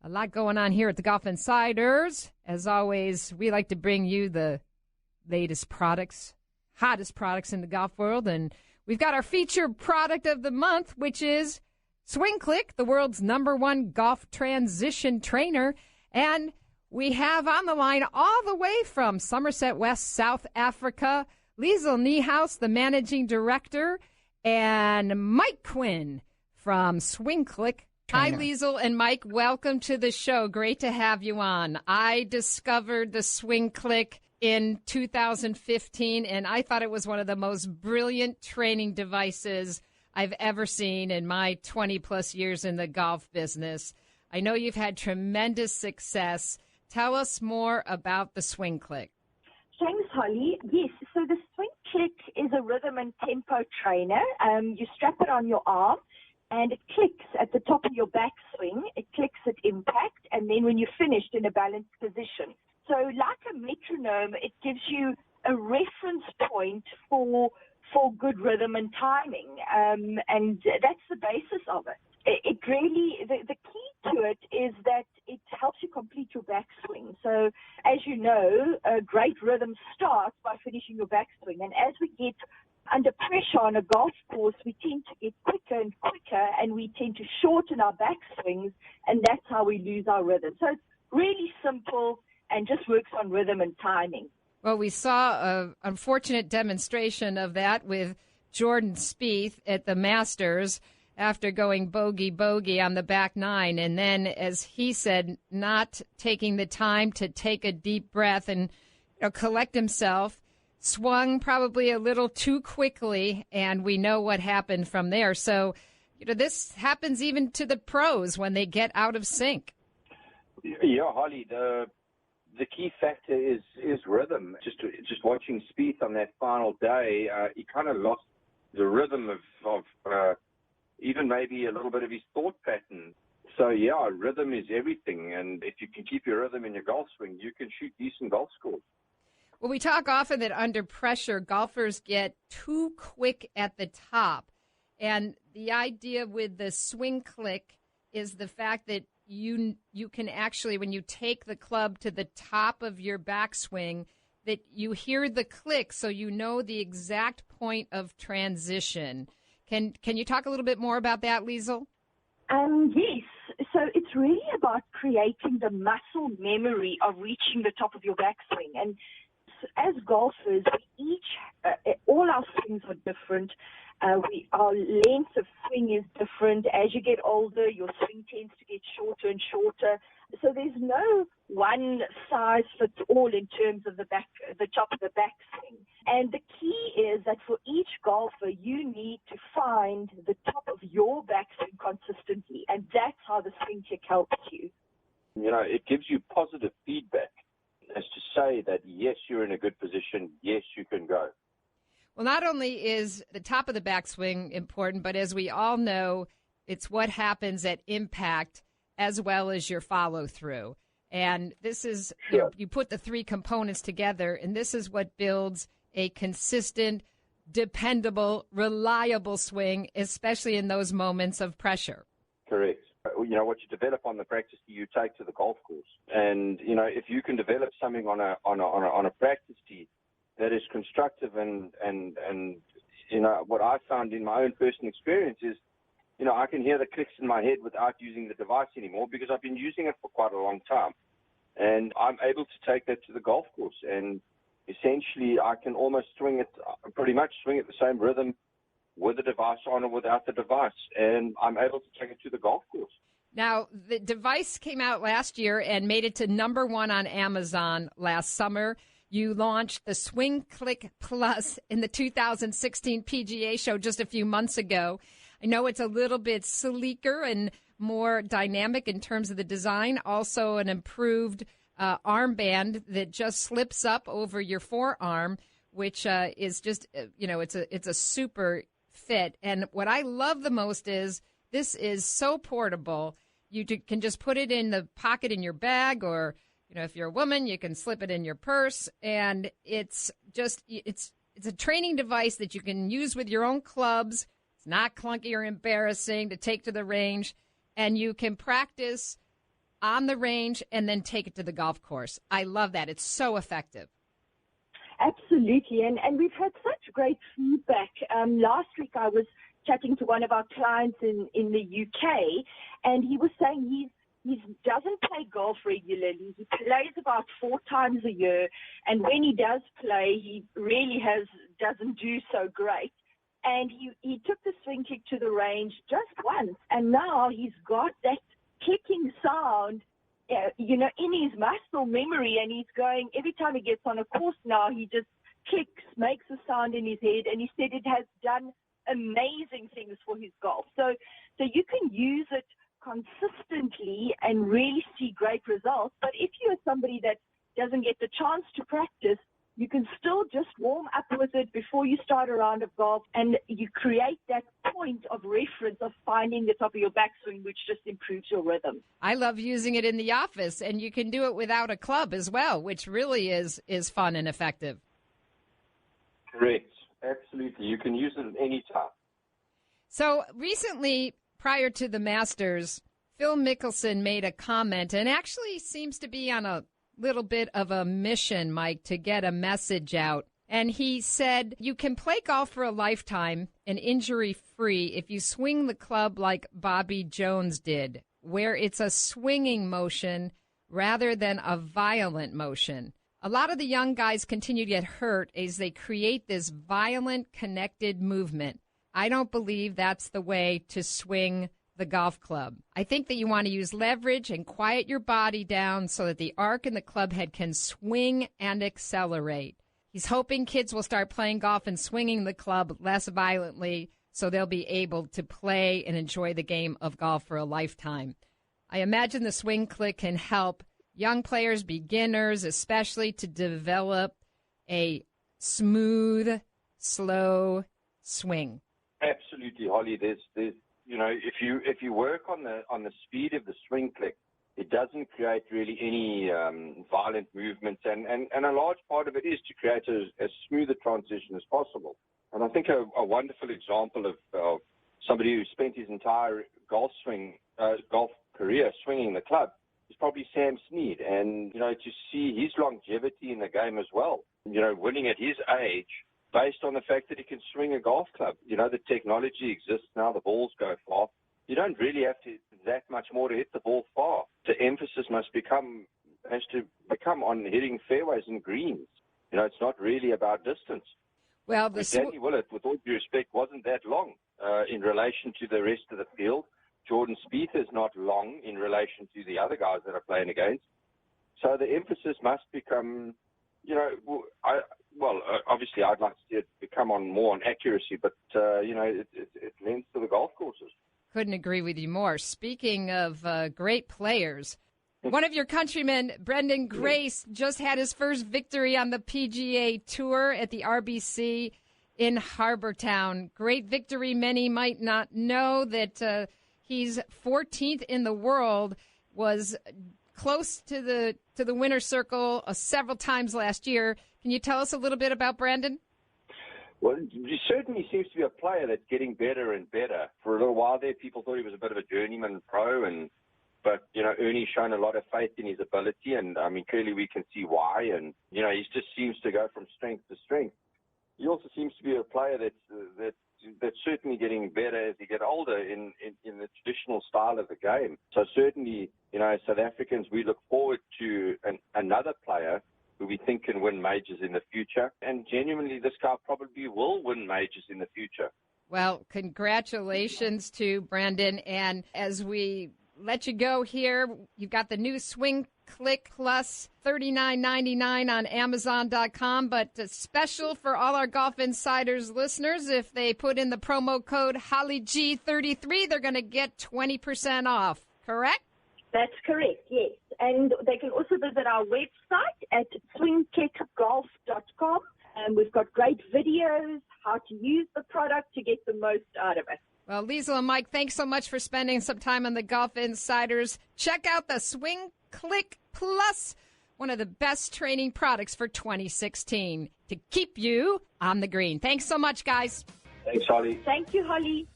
A lot going on here at the Golf Insiders. As always, we like to bring you the latest products, hottest products in the golf world. And we've got our featured product of the month, which is SwingClick, the world's #1 golf transition trainer. And we have on the line all the way from Somerset West, South Africa, Liesl Niehaus, the managing director, and Mike Quinn from SwingClick. Hi, Liesl and Mike. Welcome to the show. Great to have you on. I discovered the SwingClick in 2015, and I thought it was one of the most brilliant training devices I've ever seen in my 20-plus years in the golf business. I know you've had tremendous success. Tell us more about the SwingClick. Thanks, Holly. Yes, so the SwingClick is a rhythm and tempo trainer. You strap it on your arm, and it clicks at the top of your backswing. It clicks at impact, and then when you're finished in a balanced position. So like a metronome, it gives you a reference point for good rhythm and timing, and that's the basis of it. It really, the key to it is that it helps you complete your backswing. So as you know, a great rhythm starts by finishing your backswing, and as we get under pressure on a golf course, we tend to get quicker and quicker, and we tend to shorten our backswings, and that's how we lose our rhythm. So it's really simple and just works on rhythm and timing. Well, we saw an unfortunate demonstration of that with Jordan Spieth at the Masters after going bogey on the back nine, and then, as he said, not taking the time to take a deep breath and collect himself. Swung probably a little too quickly, and we know what happened from there. So, this happens even to the pros when they get out of sync. Yeah, Holly, the key factor is rhythm. Just watching Spieth on that final day, he kind of lost the rhythm of even maybe a little bit of his thought pattern. So, yeah, rhythm is everything, and if you can keep your rhythm in your golf swing, you can shoot decent golf scores. Well, we talk often that under pressure, golfers get too quick at the top. And the idea with the SwingClick is the fact that you can actually, when you take the club to the top of your backswing, that you hear the click so you know the exact point of transition. Can you talk a little bit more about that, Liesl? Yes. So it's really about creating the muscle memory of reaching the top of your backswing. And as golfers, we all our swings are different. Our length of swing is different. As you get older, your swing tends to get shorter and shorter. So there's no one size fits all in terms of the top of the backswing. And the key is that for each golfer, you need to find the top of your backswing consistently, and that's how the SwingClick helps you. It gives you positive feedback as to say that, yes, you're in a good position, yes, you can go. Well, not only is the top of the backswing important, but as we all know, it's what happens at impact as well as your follow-through. And this is, you put the three components together, and this is what builds a consistent, dependable, reliable swing, especially in those moments of pressure. Correct. What you develop on the practice tee, you take to the golf course. And, if you can develop something on a practice tee that is constructive and what I found in my own personal experience is, I can hear the clicks in my head without using the device anymore because I've been using it for quite a long time. And I'm able to take that to the golf course. And essentially, I can almost pretty much swing at the same rhythm with the device on or without the device. And I'm able to take it to the golf course. Now, the device came out last year and made it to #1 on Amazon last summer. You launched the SwingClick PLUS in the 2016 PGA show just a few months ago. I know it's a little bit sleeker and more dynamic in terms of the design, also an improved armband that just slips up over your forearm, which is just, it's a super fit. And what I love the most is this is so portable. You can just put it in the pocket in your bag, or, if you're a woman, you can slip it in your purse. And it's a training device that you can use with your own clubs. It's not clunky or embarrassing to take to the range. And you can practice on the range and then take it to the golf course. I love that. It's so effective. Absolutely, and we've had such great feedback. Last week I was chatting to one of our clients in the UK, and he was saying he doesn't play golf regularly. He plays about 4 times a year, and when he does play, he really doesn't do so great. And he took the SwingClick to the range just once, and now he's got that clicking sound, in his muscle memory, and he's going, every time he gets on a course now, he just clicks, makes a sound in his head, and he said it has done amazing things for his golf. So you can use it consistently and really see great results. But if you're somebody that doesn't get the chance to practice, you can still just warm up with it before you start a round of golf, and you create that point of reference of finding the top of your backswing, which just improves your rhythm. I love using it in the office, and you can do it without a club as well, which really is fun and effective. Correct. Absolutely. You can use it at any time. So recently, prior to the Masters, Phil Mickelson made a comment, and actually seems to be on a little bit of a mission, Mike, to get a message out. And he said, you can play golf for a lifetime and injury-free if you swing the club like Bobby Jones did, where it's a swinging motion rather than a violent motion. A lot of the young guys continue to get hurt as they create this violent, connected movement. I don't believe that's the way to swing the golf club. I think that you want to use leverage and quiet your body down so that the arc in the club head can swing and accelerate. He's hoping kids will start playing golf and swinging the club less violently so they'll be able to play and enjoy the game of golf for a lifetime. I imagine the SwingClick can help young players, beginners especially, to develop a smooth, slow swing. Absolutely, Holly. There's if you work on the speed of the SwingClick, it doesn't create really any violent movements, and a large part of it is to create as smooth a transition as possible. And I think a wonderful example of somebody who spent his entire golf career swinging the club is probably Sam Snead, and to see his longevity in the game as well, winning at his age, based on the fact that he can swing a golf club. The technology exists now, the balls go far. You don't really have to that much more to hit the ball far. The emphasis has to become on hitting fairways and greens. It's not really about distance. Well, Danny Willett, with all due respect, wasn't that long in relation to the rest of the field. Jordan Spieth is not long in relation to the other guys that are playing against. So the emphasis must become, obviously I'd like to see it become more on accuracy, but, it lends to the golf courses. Couldn't agree with you more. Speaking of great players, one of your countrymen, Brendan Grace, just had his first victory on the PGA Tour at the RBC in Harbour Town. Great victory. Many might not know that he's 14th in the world, was close to the winner's circle several times last year. Can you tell us a little bit about Brandon? Well, he certainly seems to be a player that's getting better and better. For a little while there, people thought he was a bit of a journeyman pro, but Ernie's shown a lot of faith in his ability, and clearly we can see why. And he just seems to go from strength to strength. He also seems to be a player that's certainly getting better as he gets older in the traditional style of the game. So certainly, as South Africans, we look forward to another player who we think can win majors in the future. And genuinely, this guy probably will win majors in the future. Well, congratulations to Brandon. And as we let you go here, you've got the new SwingClick PLUS, $39.99 on Amazon.com. But special for all our Golf Insiders listeners, if they put in the promo code HollyG33, they're going to get 20% off. Correct? That's correct, yes. And they can also visit our website at swingkickgolf.com. And we've got great videos, how to use the product to get the most out of it. Well, Liesl and Mike, thanks so much for spending some time on the Golf Insiders. Check out the SwingClick PLUS, one of the best training products for 2016 to keep you on the green. Thanks so much, guys. Thanks, Holly. Thank you, Holly.